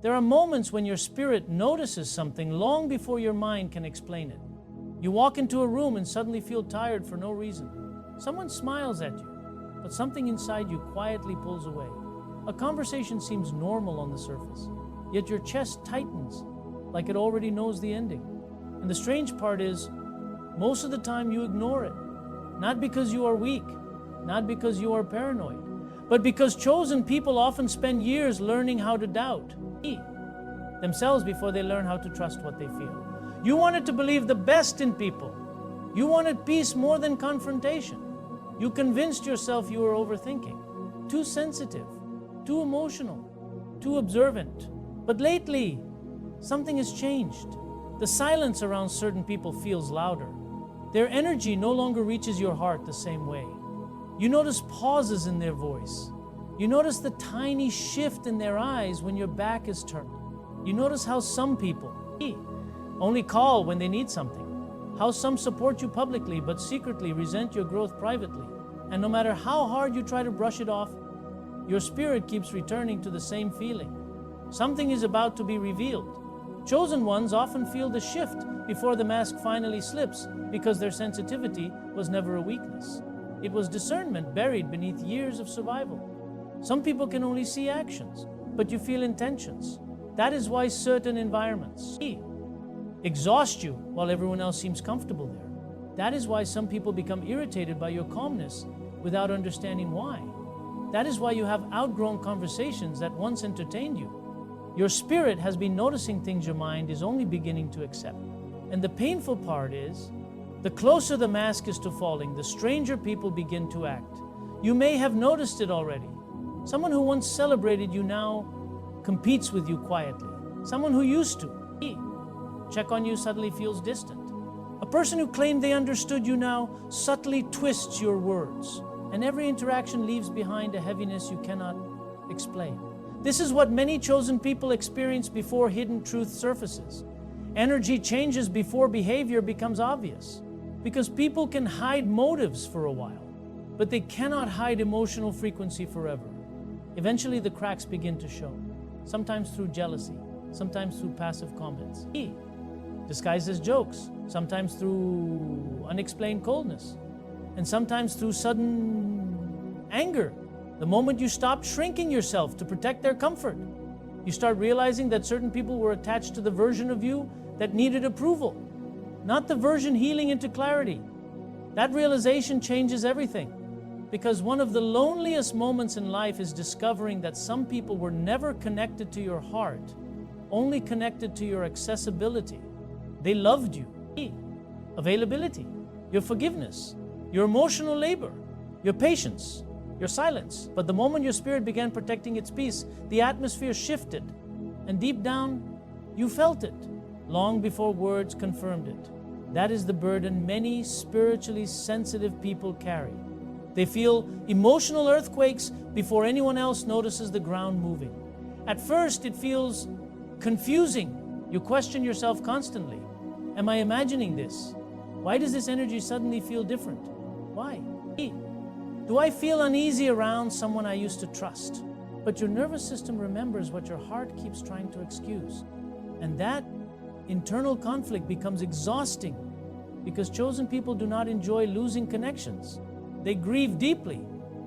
There are moments when your spirit notices something long before your mind can explain it. You walk into a room and suddenly feel tired for no reason. Someone smiles at you, but something inside you quietly pulls away. A conversation seems normal on the surface, yet your chest tightens like it already knows the ending. And the strange part is, most of the time you ignore it. Not because you are weak, not because you are paranoid, but because chosen people often spend years learning how to doubt themselves before they learn how to trust what they feel. You wanted to believe the best in people. You wanted peace more than confrontation. You convinced yourself you were overthinking, too sensitive, too emotional, too observant. But lately, something has changed. The silence around certain people feels louder. Their energy no longer reaches your heart the same way. You notice pauses in their voice. You notice the tiny shift in their eyes when your back is turned. You notice how some people only call when they need something. How some support you publicly but secretly resent your growth privately. And no matter how hard you try to brush it off, your spirit keeps returning to the same feeling. Something is about to be revealed. Chosen ones often feel the shift before the mask finally slips because their sensitivity was never a weakness. It was discernment buried beneath years of survival. Some people can only see actions, but you feel intentions. That is why certain environments exhaust you while everyone else seems comfortable there. That is why some people become irritated by your calmness without understanding why. That is why you have outgrown conversations that once entertained you. Your spirit has been noticing things your mind is only beginning to accept. And the painful part is, the closer the mask is to falling, the stranger people begin to act. You may have noticed it already. Someone who once celebrated you now competes with you quietly. Someone who used to check on you suddenly feels distant. A person who claimed they understood you now subtly twists your words, and every interaction leaves behind a heaviness you cannot explain. This is what many chosen people experience before hidden truth surfaces. Energy changes before behavior becomes obvious, because people can hide motives for a while, but they cannot hide emotional frequency forever. Eventually the cracks begin to show, sometimes through jealousy, sometimes through passive comments, disguised as jokes, sometimes through unexplained coldness, and sometimes through sudden anger. The moment you stop shrinking yourself to protect their comfort, you start realizing that certain people were attached to the version of you that needed approval, not the version healing into clarity. That realization changes everything, because one of the loneliest moments in life is discovering that some people were never connected to your heart, only connected to your accessibility. They loved you, availability, your forgiveness, your emotional labor, your patience, your silence. But the moment your spirit began protecting its peace, the atmosphere shifted, and deep down, you felt it, long before words confirmed it. That is the burden many spiritually sensitive people carry. They feel emotional earthquakes before anyone else notices the ground moving. At first, it feels confusing. You question yourself constantly. Am I imagining this? Why does this energy suddenly feel different? Why? Do I feel uneasy around someone I used to trust? But your nervous system remembers what your heart keeps trying to excuse. And that internal conflict becomes exhausting, because chosen people do not enjoy losing connections. They grieve deeply.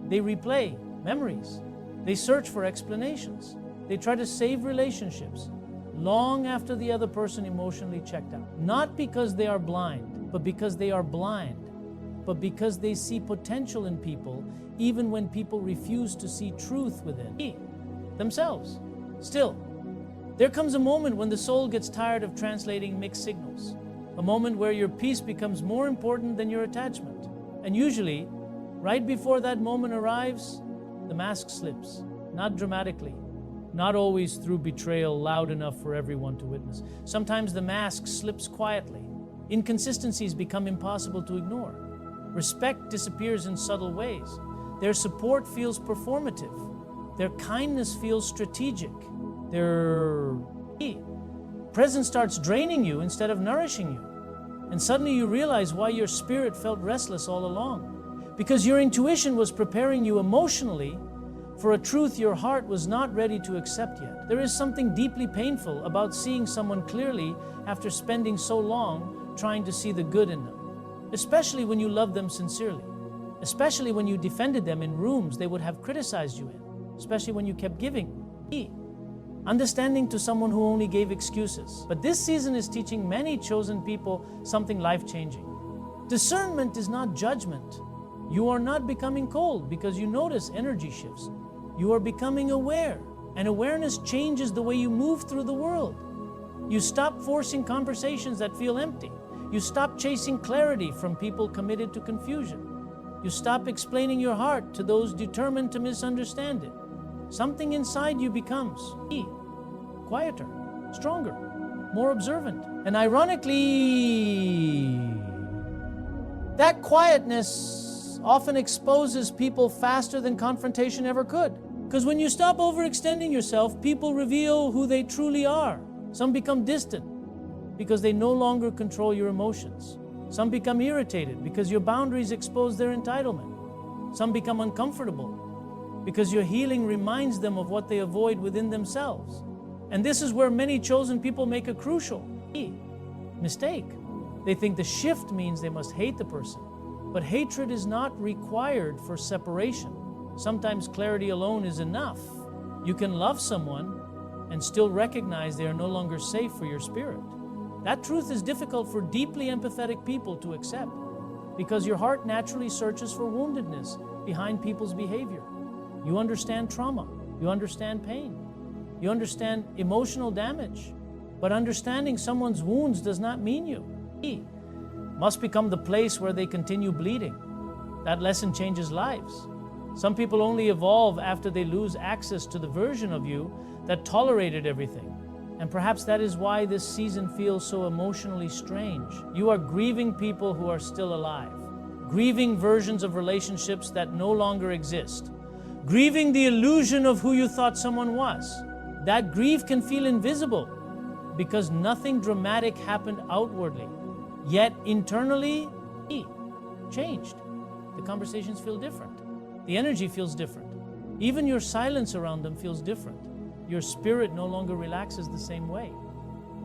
They replay memories. They search for explanations. They try to save relationships long after the other person emotionally checked out. Not because they are blind, but because they are blind, but because they see potential in people even when people refuse to see truth within themselves. Still, there comes a moment when the soul gets tired of translating mixed signals, a moment where your peace becomes more important than your attachment. And usually, right before that moment arrives, the mask slips, not dramatically, not always through betrayal loud enough for everyone to witness. Sometimes the mask slips quietly. Inconsistencies become impossible to ignore. Respect disappears in subtle ways. Their support feels performative. Their kindness feels strategic. Their presence starts draining you instead of nourishing you. And suddenly you realize why your spirit felt restless all along. Because your intuition was preparing you emotionally, for a truth your heart was not ready to accept yet. There is something deeply painful about seeing someone clearly after spending so long trying to see the good in them, especially when you love them sincerely, especially when you defended them in rooms they would have criticized you in, especially when you kept giving. Understanding to someone who only gave excuses. But this season is teaching many chosen people something life-changing. Discernment is not judgment. You are not becoming cold because you notice energy shifts. You are becoming aware, and awareness changes the way you move through the world. You stop forcing conversations that feel empty. You stop chasing clarity from people committed to confusion. You stop explaining your heart to those determined to misunderstand it. Something inside you becomes quieter, stronger, more observant. And ironically, that quietness often exposes people faster than confrontation ever could. Because when you stop overextending yourself, people reveal who they truly are. Some become distant because they no longer control your emotions. Some become irritated because your boundaries expose their entitlement. Some become uncomfortable because your healing reminds them of what they avoid within themselves. And this is where many chosen people make a crucial mistake. They think the shift means they must hate the person. But hatred is not required for separation. Sometimes clarity alone is enough. You can love someone and still recognize they are no longer safe for your spirit. That truth is difficult for deeply empathetic people to accept because your heart naturally searches for woundedness behind people's behavior. You understand trauma. You understand pain. You understand emotional damage. But understanding someone's wounds does not mean you must become the place where they continue bleeding. That lesson changes lives. Some people only evolve after they lose access to the version of you that tolerated everything. And perhaps that is why this season feels so emotionally strange. You are grieving people who are still alive, grieving versions of relationships that no longer exist, grieving the illusion of who you thought someone was. That grief can feel invisible because nothing dramatic happened outwardly. Yet internally, changed. The conversations feel different. The energy feels different. Even your silence around them feels different. Your spirit no longer relaxes the same way.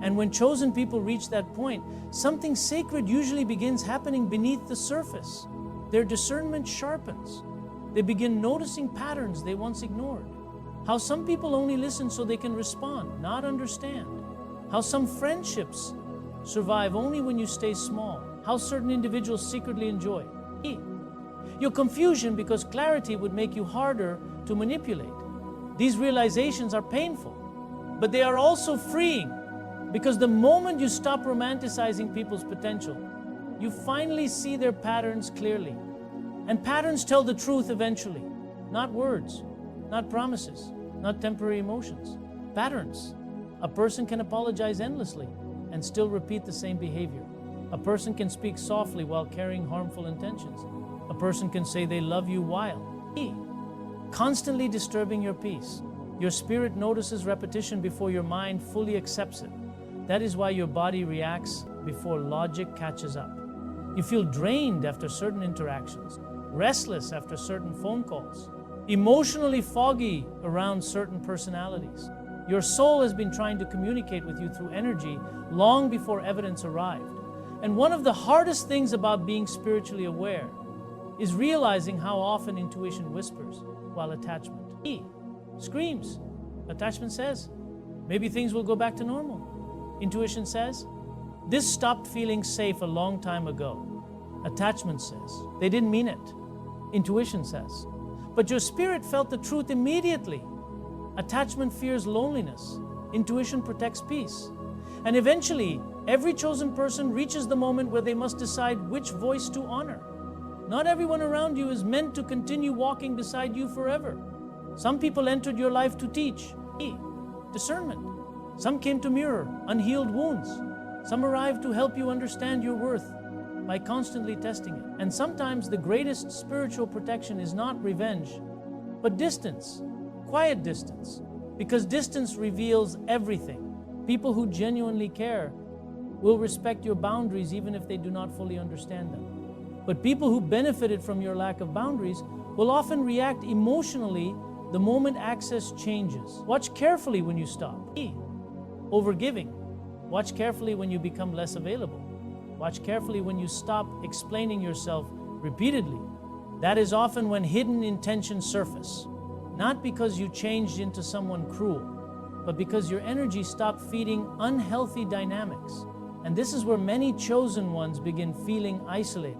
And when chosen people reach that point, something sacred usually begins happening beneath the surface. Their discernment sharpens. They begin noticing patterns they once ignored. How some people only listen so they can respond, not understand. How some friendships survive only when you stay small. How certain individuals secretly enjoy your confusion because clarity would make you harder to manipulate. These realizations are painful, but they are also freeing because the moment you stop romanticizing people's potential, you finally see their patterns clearly. And patterns tell the truth eventually, not words, not promises, not temporary emotions. Patterns. A person can apologize endlessly and still repeat the same behavior. A person can speak softly while carrying harmful intentions. A person can say they love you while constantly disturbing your peace. Your spirit notices repetition before your mind fully accepts it. That is why your body reacts before logic catches up. You feel drained after certain interactions, restless after certain phone calls, emotionally foggy around certain personalities. Your soul has been trying to communicate with you through energy long before evidence arrived. And one of the hardest things about being spiritually aware is realizing how often intuition whispers while attachment screams. Attachment says, maybe things will go back to normal. Intuition says, this stopped feeling safe a long time ago. Attachment says, they didn't mean it. Intuition says, but your spirit felt the truth immediately. Attachment fears loneliness. Intuition protects peace. And eventually, every chosen person reaches the moment where they must decide which voice to honor. Not everyone around you is meant to continue walking beside you forever. Some people entered your life to teach discernment. Some came to mirror unhealed wounds. Some arrived to help you understand your worth by constantly testing it. And sometimes the greatest spiritual protection is not revenge, but distance, quiet distance, because distance reveals everything. People who genuinely care will respect your boundaries even if they do not fully understand them. But people who benefited from your lack of boundaries will often react emotionally the moment access changes. Watch carefully when you stop. E. Overgiving. Watch carefully when you become less available. Watch carefully when you stop explaining yourself repeatedly. That is often when hidden intentions surface. Not because you changed into someone cruel, but because your energy stopped feeding unhealthy dynamics. And this is where many chosen ones begin feeling isolated.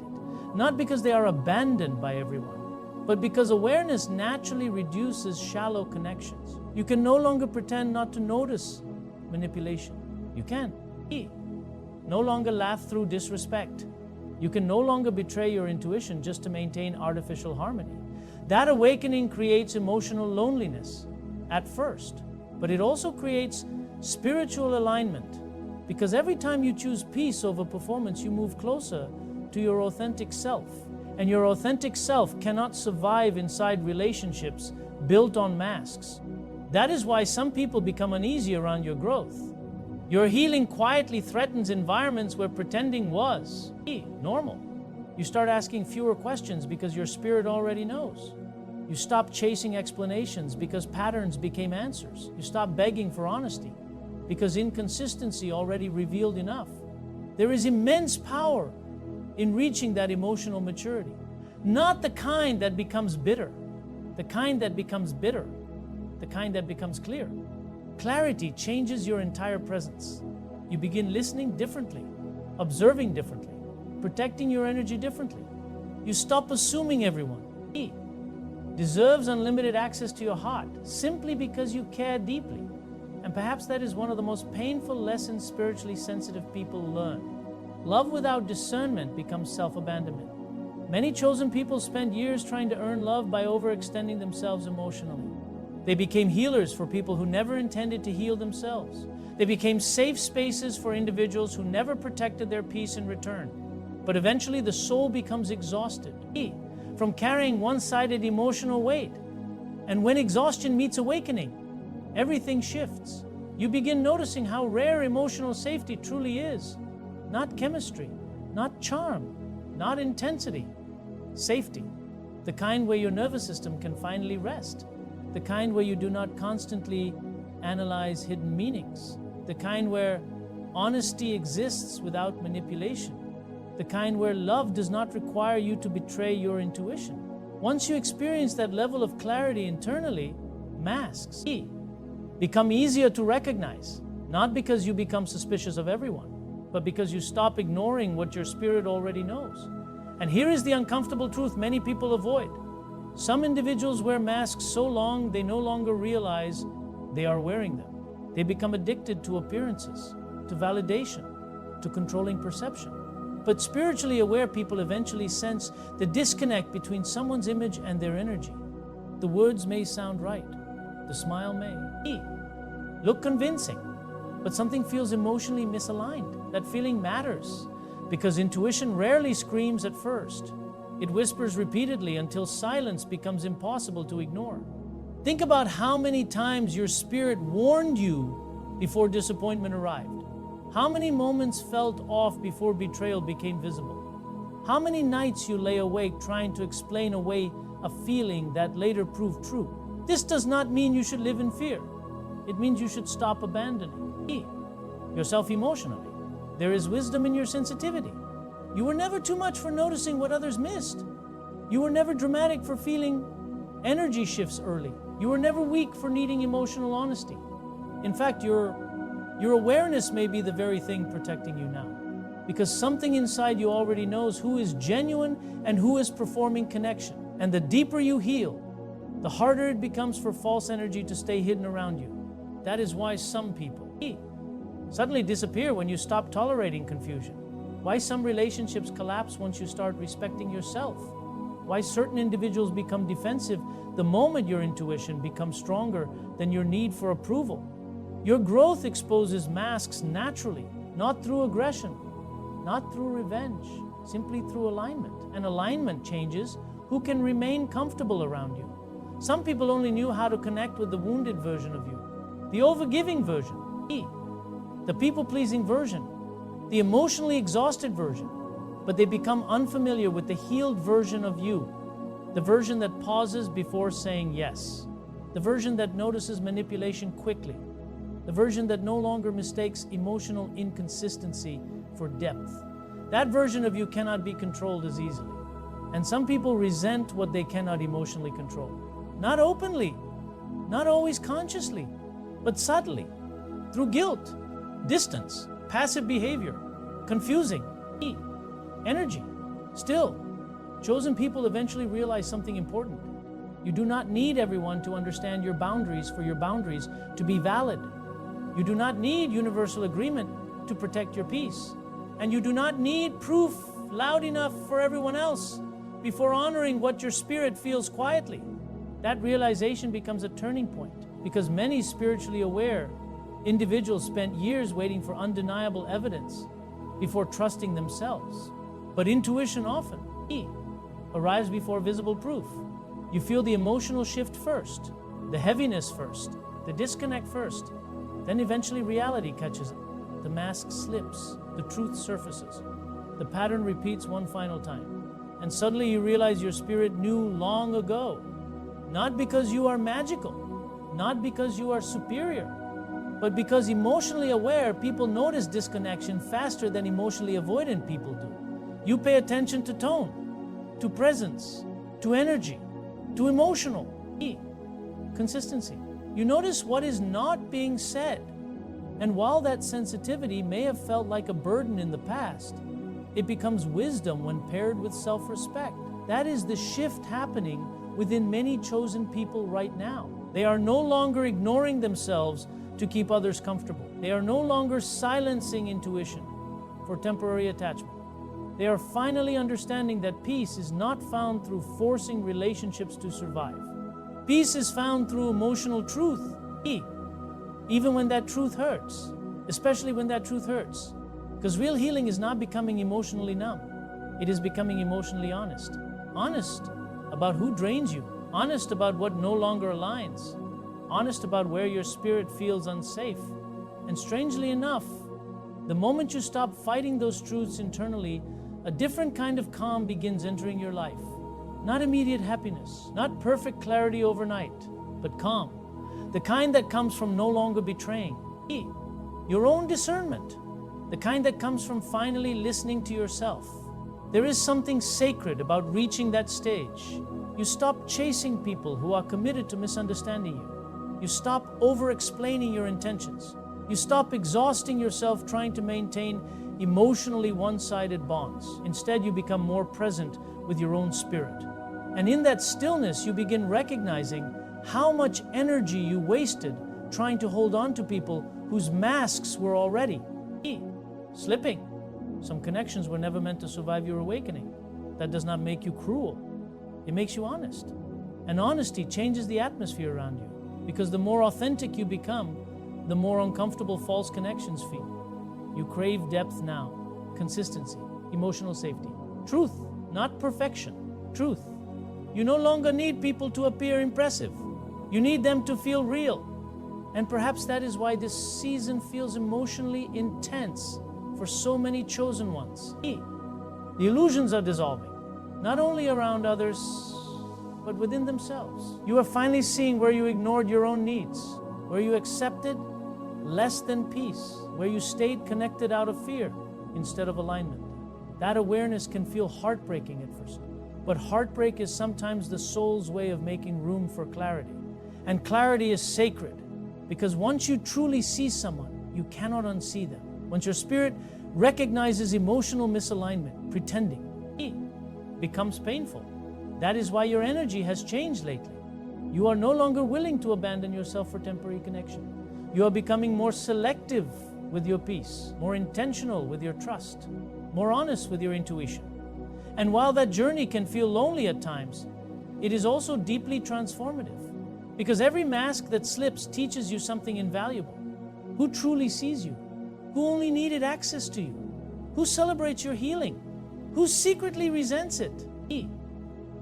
Not because they are abandoned by everyone, but because awareness naturally reduces shallow connections. You can no longer pretend not to notice manipulation. You can. No longer laugh through disrespect. You can no longer betray your intuition just to maintain artificial harmony. That awakening creates emotional loneliness at first, but it also creates spiritual alignment. Because every time you choose peace over performance, you move closer to your authentic self. And your authentic self cannot survive inside relationships built on masks. That is why some people become uneasy around your growth. Your healing quietly threatens environments where pretending was normal. You start asking fewer questions because your spirit already knows. You stop chasing explanations because patterns became answers. You stop begging for honesty because inconsistency already revealed enough. There is immense power in reaching that emotional maturity. Not the kind that becomes bitter, the kind that becomes bitter, the kind that becomes clear. Clarity changes your entire presence. You begin listening differently, observing differently, protecting your energy differently. You stop assuming everyone deserves unlimited access to your heart simply because you care deeply. And perhaps that is one of the most painful lessons spiritually sensitive people learn. Love without discernment becomes self-abandonment. Many chosen people spend years trying to earn love by overextending themselves emotionally. They became healers for people who never intended to heal themselves. They became safe spaces for individuals who never protected their peace in return. But eventually the soul becomes exhausted from carrying one-sided emotional weight. And when exhaustion meets awakening, everything shifts. You begin noticing how rare emotional safety truly is. Not chemistry, not charm, not intensity. Safety. The kind where your nervous system can finally rest. The kind where you do not constantly analyze hidden meanings. The kind where honesty exists without manipulation. The kind where love does not require you to betray your intuition. Once you experience that level of clarity internally, masks become easier to recognize, not because you become suspicious of everyone, but because you stop ignoring what your spirit already knows. And here is the uncomfortable truth many people avoid. Some individuals wear masks so long they no longer realize they are wearing them. They become addicted to appearances, to validation, to controlling perception. But spiritually aware people eventually sense the disconnect between someone's image and their energy. The words may sound right. The smile may look convincing, but something feels emotionally misaligned. That feeling matters because intuition rarely screams at first. It whispers repeatedly until silence becomes impossible to ignore. Think about how many times your spirit warned you before disappointment arrived. How many moments felt off before betrayal became visible? How many nights you lay awake trying to explain away a feeling that later proved true? This does not mean you should live in fear. It means you should stop abandoning yourself emotionally. There is wisdom in your sensitivity. You were never too much for noticing what others missed. You were never dramatic for feeling energy shifts early. You were never weak for needing emotional honesty. In fact, your awareness may be the very thing protecting you now, because something inside you already knows who is genuine and who is performing connection. And the deeper you heal, the harder it becomes for false energy to stay hidden around you. That is why some people suddenly disappear when you stop tolerating confusion. Why some relationships collapse once you start respecting yourself. Why certain individuals become defensive the moment your intuition becomes stronger than your need for approval. Your growth exposes masks naturally, not through aggression, not through revenge, simply through alignment. And alignment changes who can remain comfortable around you. Some people only knew how to connect with the wounded version of you, the overgiving version, the people-pleasing version, the emotionally exhausted version, but they become unfamiliar with the healed version of you, the version that pauses before saying yes, the version that notices manipulation quickly, the version that no longer mistakes emotional inconsistency for depth. That version of you cannot be controlled as easily. And some people resent what they cannot emotionally control. Not openly, not always consciously, but subtly, through guilt, distance, passive behavior, confusing, energy. Still, chosen people eventually realize something important. You do not need everyone to understand your boundaries for your boundaries to be valid. You do not need universal agreement to protect your peace. And you do not need proof loud enough for everyone else before honoring what your spirit feels quietly. That realization becomes a turning point because many spiritually aware individuals spent years waiting for undeniable evidence before trusting themselves. But intuition often arrives before visible proof. You feel the emotional shift first, the heaviness first, the disconnect first, then eventually reality catches it. The mask slips, the truth surfaces. The pattern repeats one final time. And suddenly you realize your spirit knew long ago. Not because you are magical, not because you are superior, but because emotionally aware people notice disconnection faster than emotionally avoidant people do. You pay attention to tone, to presence, to energy, to emotional consistency. You notice what is not being said. And while that sensitivity may have felt like a burden in the past, it becomes wisdom when paired with self-respect. That is the shift happening within many chosen people right now. They are no longer ignoring themselves to keep others comfortable. They are no longer silencing intuition for temporary attachment. They are finally understanding that peace is not found through forcing relationships to survive. Peace is found through emotional truth, even when that truth hurts, especially when that truth hurts. Because real healing is not becoming emotionally numb. It is becoming emotionally honest. Honest about who drains you. Honest about what no longer aligns. Honest about where your spirit feels unsafe. And strangely enough, the moment you stop fighting those truths internally, a different kind of calm begins entering your life. Not immediate happiness, not perfect clarity overnight, but calm. The kind that comes from no longer betraying your own discernment. The kind that comes from finally listening to yourself. There is something sacred about reaching that stage. You stop chasing people who are committed to misunderstanding you. You stop over-explaining your intentions. You stop exhausting yourself trying to maintain emotionally one-sided bonds. Instead, you become more present with your own spirit. And in that stillness, you begin recognizing how much energy you wasted trying to hold on to people whose masks were already slipping. Some connections were never meant to survive your awakening. That does not make you cruel. It makes you honest. And honesty changes the atmosphere around you, because the more authentic you become, the more uncomfortable false connections feel. You crave depth now, consistency, emotional safety. Truth, not perfection. Truth. You no longer need people to appear impressive. You need them to feel real. And perhaps that is why this season feels emotionally intense for so many chosen ones. The illusions are dissolving, not only around others, but within themselves. You are finally seeing where you ignored your own needs, where you accepted less than peace, where you stayed connected out of fear instead of alignment. That awareness can feel heartbreaking at first, but heartbreak is sometimes the soul's way of making room for clarity. And clarity is sacred, because once you truly see someone, you cannot unsee them. Once your spirit recognizes emotional misalignment, pretending becomes painful. That is why your energy has changed lately. You are no longer willing to abandon yourself for temporary connection. You are becoming more selective with your peace, more intentional with your trust, more honest with your intuition. And while that journey can feel lonely at times, it is also deeply transformative, because every mask that slips teaches you something invaluable. Who truly sees you? Who only needed access to you? Who celebrates your healing? Who secretly resents it?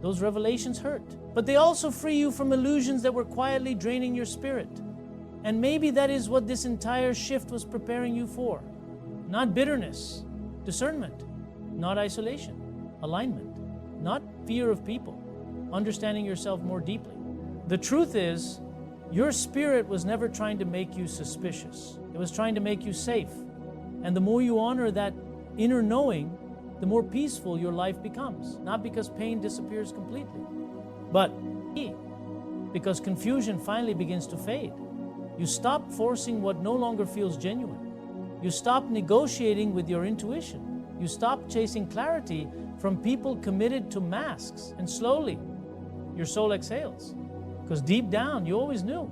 Those revelations hurt, but they also free you from illusions that were quietly draining your spirit. And maybe that is what this entire shift was preparing you for. Not bitterness, discernment, not isolation, alignment, not fear of people, understanding yourself more deeply. The truth is, Your spirit was never trying to make you suspicious. It was trying to make you safe. And the more you honor that inner knowing, the more peaceful your life becomes. Not because pain disappears completely, but because confusion finally begins to fade. You stop forcing what no longer feels genuine. You stop negotiating with your intuition. You stop chasing clarity from people committed to masks. And slowly, your soul exhales. Because deep down, you always knew.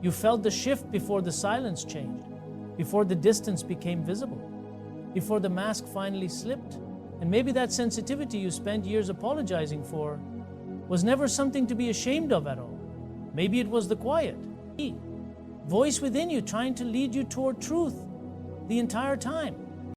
You felt the shift before the silence changed, before the distance became visible, before the mask finally slipped. And maybe that sensitivity you spent years apologizing for was never something to be ashamed of at all. Maybe it was the quiet voice within you trying to lead you toward truth the entire time.